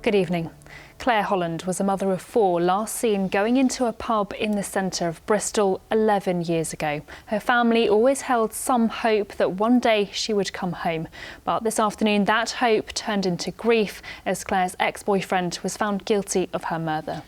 Good evening. Claire Holland was a mother of four, last seen going into a pub in the centre of Bristol 11 years ago. Her family always held some hope that one day she would come home. But this afternoon, that hope turned into grief as Claire's ex-boyfriend was found guilty of her murder.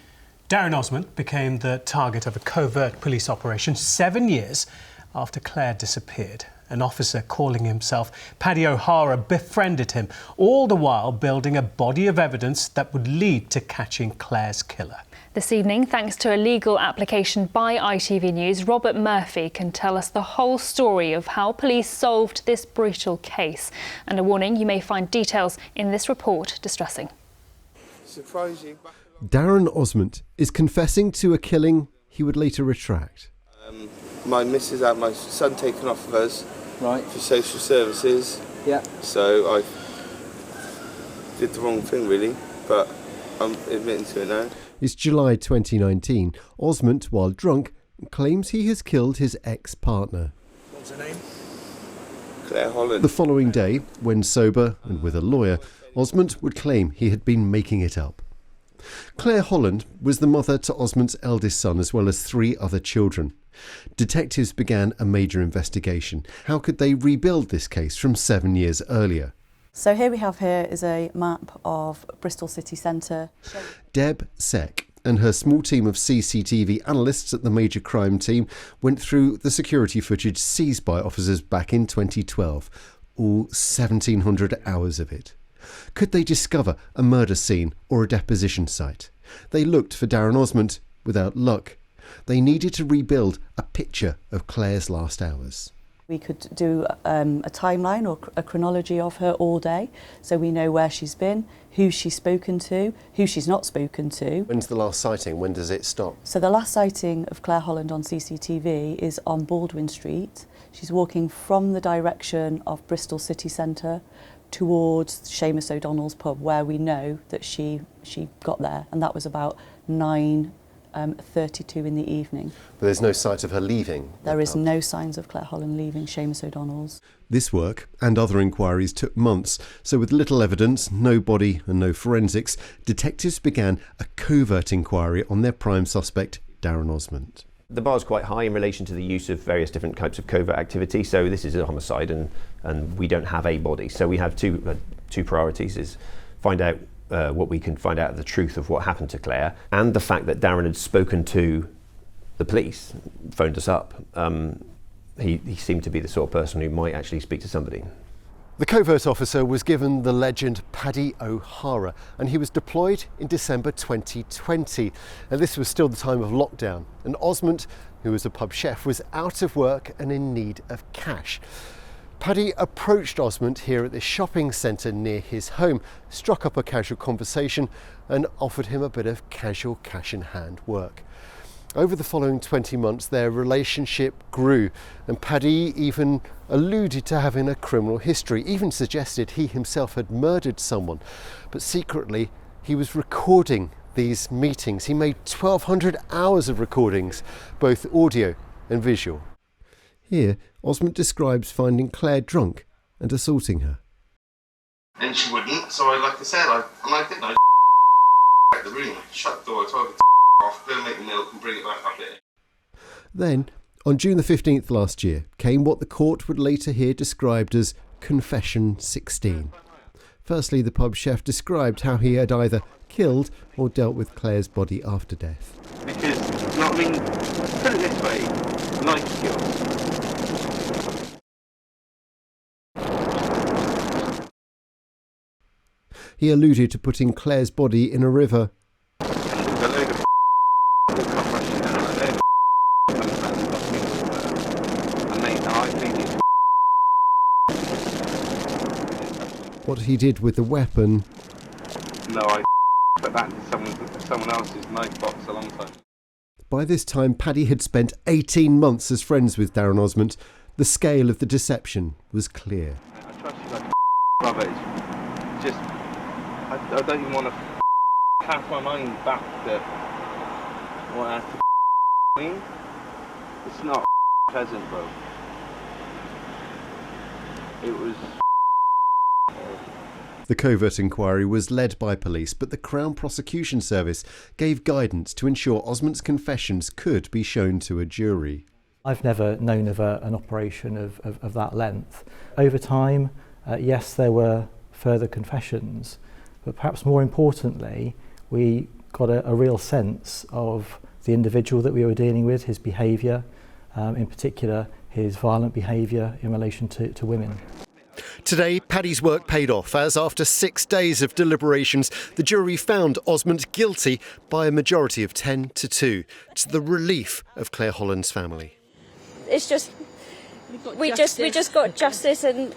Darren Osment became the target of a covert police operation 7 years after Claire disappeared. An officer calling himself Paddy O'Hara befriended him, all the while building a body of evidence that would lead to catching Claire's killer. This evening, thanks to a legal application by ITV News, Robert Murphy can tell us the whole story of how police solved this brutal case. And a warning, you may find details in this report distressing. Surprising. Darren Osment is confessing to a killing he would later retract. My missus had my son taken off of us for social services. Yeah. So I did the wrong thing really, but I'm admitting to it now. It's July 2019. Osment, while drunk, claims he has killed his ex-partner. What's her name? Claire Holland. The following day, when sober and with a lawyer, Osment would claim he had been making it up. Claire Holland was the mother to Osment's eldest son as well as 3 other children. Detectives began a major investigation. How could they rebuild this case from 7 years earlier? So here is a map of Bristol city centre. Deb Seck and her small team of CCTV analysts at the major crime team went through the security footage seized by officers back in 2012, all 1,700 hours of it. Could they discover a murder scene or a deposition site? They looked for Darren Osment without luck. They needed to rebuild a picture of Claire's last hours. We could do a timeline or a chronology of her all day, so we know where she's been, who she's spoken to, who she's not spoken to. When's the last sighting? When does it stop? So the last sighting of Claire Holland on CCTV is on Baldwin Street. She's walking from the direction of Bristol city centre towards Seamus O'Donnell's pub, where we know that she got there, and that was about 9:32 in the evening. But there's no sight of her leaving? There is no signs of Claire Holland leaving Seamus O'Donnell's. This work and other inquiries took months, so with little evidence, no body and no forensics, detectives began a covert inquiry on their prime suspect, Darren Osment. The bar's quite high in relation to the use of various different types of covert activity. So this is a homicide and we don't have a body. So we have two priorities: is find out what we can find out the truth of what happened to Claire, and the fact that Darren had spoken to the police, phoned us up. He seemed to be the sort of person who might actually speak to somebody. The covert officer was given the legend Paddy O'Hara, and he was deployed in December 2020. And this was still the time of lockdown. And Osment, who was a pub chef, was out of work and in need of cash. Paddy approached Osment here at this shopping centre near his home, struck up a casual conversation and offered him a bit of casual cash-in-hand work. Over the following 20 months, their relationship grew, and Paddy even alluded to having a criminal history, even suggested he himself had murdered someone. But secretly, he was recording these meetings. He made 1,200 hours of recordings, both audio and visual. Here, Osment describes finding Claire drunk and assaulting her. And she wouldn't, so I didn't. I the room, shut the door, I told her to off, go make the milk and bring it back up here. Then, on June the 15th last year, came what the court would later hear described as Confession 16. Firstly, the pub chef described how he had either killed or dealt with Claire's body after death. Because, put it this way, life skills. He alluded to putting Claire's body in a river. What he did with the weapon. No, I put that in someone else's knife box a long time. By this time, Paddy had spent 18 months as friends with Darren Osment. The scale of the deception was clear. I trust you like brother. Just, I don't even want to cast my mind back to what I had to mean. It's not pleasant, bro. It was The covert inquiry was led by police, but the Crown Prosecution Service gave guidance to ensure Osment's confessions could be shown to a jury. I've never known of an operation of that length. Over time, yes, there were further confessions, but perhaps more importantly, we got a real sense of the individual that we were dealing with, his behaviour, in particular his violent behaviour in relation to women. Today, Paddy's work paid off as after 6 days of deliberations, the jury found Osment guilty by a majority of 10-2, to the relief of Claire Holland's family. It's just we just got justice and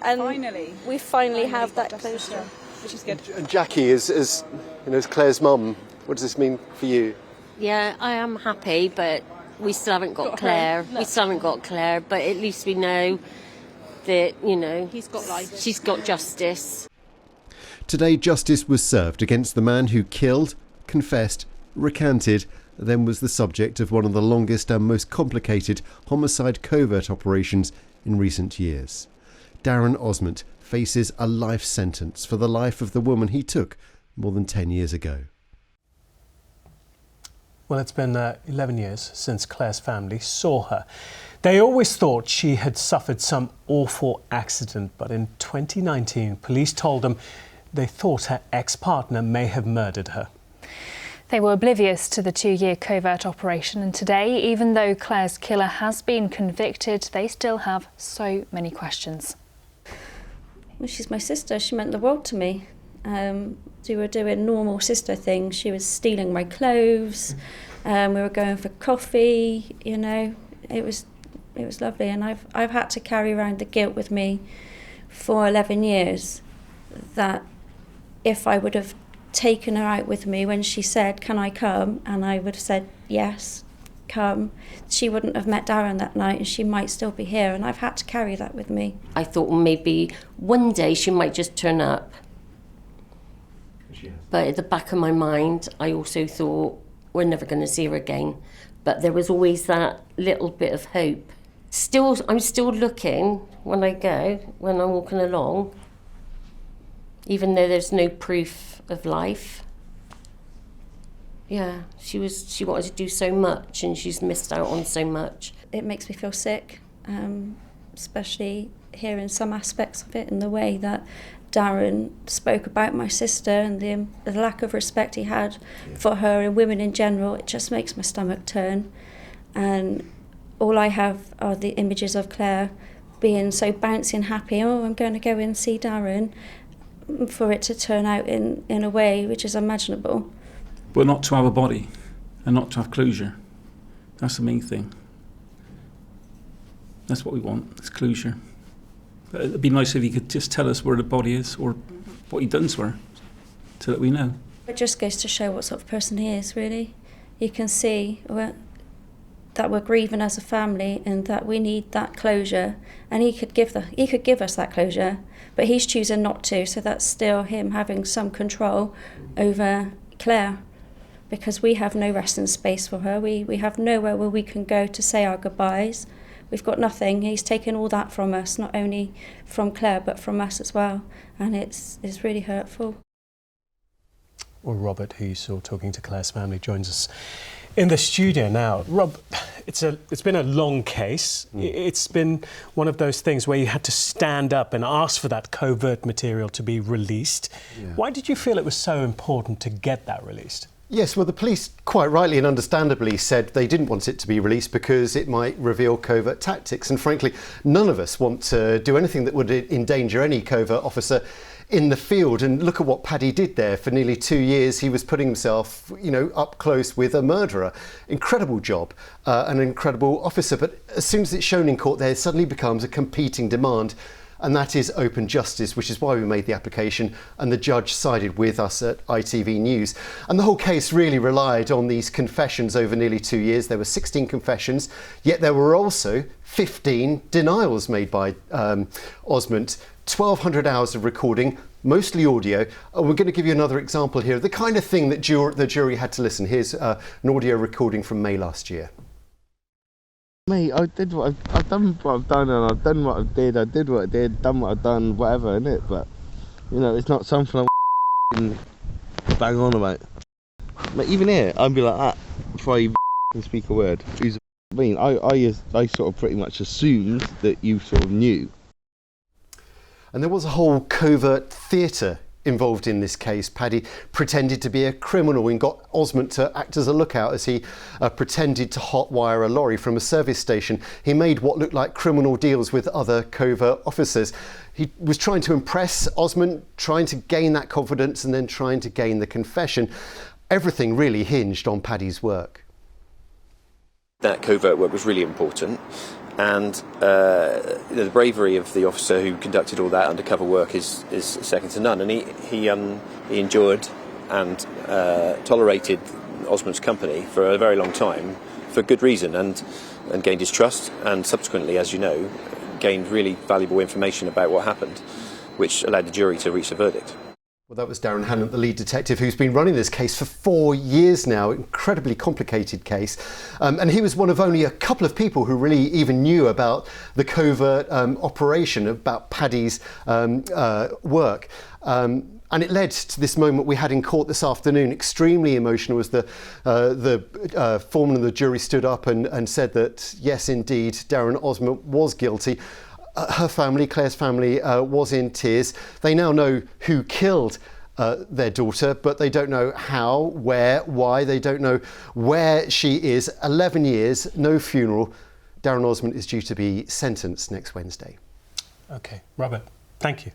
we finally have that closure, which is good. And Jackie, as Claire's mum, what does this mean for you? Yeah, I am happy, but we still haven't got Claire. No. We still haven't got Claire, but at least we know that, he's got life. She's got justice. Today, justice was served against the man who killed, confessed, recanted, then was the subject of one of the longest and most complicated homicide covert operations in recent years. Darren Osment faces a life sentence for the life of the woman he took more than 10 years ago. Well, it's been 11 years since Claire's family saw her. They always thought she had suffered some awful accident, but in 2019, police told them they thought her ex-partner may have murdered her. They were oblivious to the 2-year covert operation, and today, even though Claire's killer has been convicted, they still have so many questions. Well, she's my sister. She meant the world to me. We were doing normal sister things. She was stealing my clothes. We were going for coffee. It was lovely. And I've had to carry around the guilt with me for 11 years. That if I would have taken her out with me when she said, "Can I come?" and I would have said, "Yes, come," she wouldn't have met Darren that night, and she might still be here. And I've had to carry that with me. I thought maybe one day she might just turn up. But at the back of my mind, I also thought we're never going to see her again. But there was always that little bit of hope. I'm still looking when I'm walking along, even though there's no proof of life. Yeah, she wanted to do so much and she's missed out on so much. It makes me feel sick, especially hearing some aspects of it in the way that Darren spoke about my sister and the lack of respect he had for her and women in general. It just makes my stomach turn. And all I have are the images of Claire being so bouncy and happy. "Oh, I'm going to go and see Darren," for it to turn out in a way which is unimaginable. But not to have a body and not to have closure. That's the main thing. That's what we want, it's closure. But it'd be nice if he could just tell us where the body is or what he done to her, so that we know. It just goes to show what sort of person he is, really. You can see that we're grieving as a family and that we need that closure. And he could give us that closure, but he's choosing not to. So that's still him having some control over Claire, because we have no resting space for her. We have nowhere where we can go to say our goodbyes. We've got nothing. He's taken all that from us, not only from Claire, but from us as well. And it's really hurtful. Well, Robert, who you saw talking to Claire's family, joins us in the studio now. Rob, it's been a long case. It's been one of those things where you had to stand up and ask for that covert material to be released. Yeah. Why did you feel it was so important to get that released? Yes, well, the police quite rightly and understandably said they didn't want it to be released because it might reveal covert tactics. And frankly, none of us want to do anything that would endanger any covert officer in the field. And look at what Paddy did there. For nearly 2 years, he was putting himself, up close with a murderer. Incredible job, an incredible officer. But as soon as it's shown in court, there suddenly becomes a competing demand. And that is open justice, which is why we made the application, and the judge sided with us at ITV News. And the whole case really relied on these confessions over nearly 2 years. There were 16 confessions, yet there were also 15 denials made by Osment, 1,200 hours of recording, mostly audio. And we're going to give you another example here, the kind of thing that the jury had to listen. Here's an audio recording from May last year. Mate, I've done what I've done, and I've done what I did. I did what I did, done what I've done, whatever, innit? But You know, it's not something I'm bang on about. But even here, I'd be like that before I even speak a word. I mean, I sort of pretty much assumed that you sort of knew. And there was a whole covert theatre involved in this case. Paddy pretended to be a criminal and got Osment to act as a lookout as he pretended to hotwire a lorry from a service station. He made what looked like criminal deals with other covert officers. He was trying to impress Osment, trying to gain that confidence and then trying to gain the confession. Everything really hinged on Paddy's work. That covert work was really important, and the bravery of the officer who conducted all that undercover work is second to none. And he endured and tolerated Osment's company for a very long time for good reason, and gained his trust, and subsequently, as you know, gained really valuable information about what happened, which allowed the jury to reach a verdict. Well, that was Darren Osment, the lead detective, who's been running this case for 4 years now. Incredibly complicated case. And he was one of only a couple of people who really even knew about the covert operation, about Paddy's work. And it led to this moment we had in court this afternoon, extremely emotional, as the foreman of the jury stood up and said that, yes, indeed, Darren Osment was guilty. Her family, Claire's family, was in tears. They now know who killed their daughter, but they don't know how, where, why. They don't know where she is. 11 years, no funeral. Darren Osment is due to be sentenced next Wednesday. OK, Robert, thank you.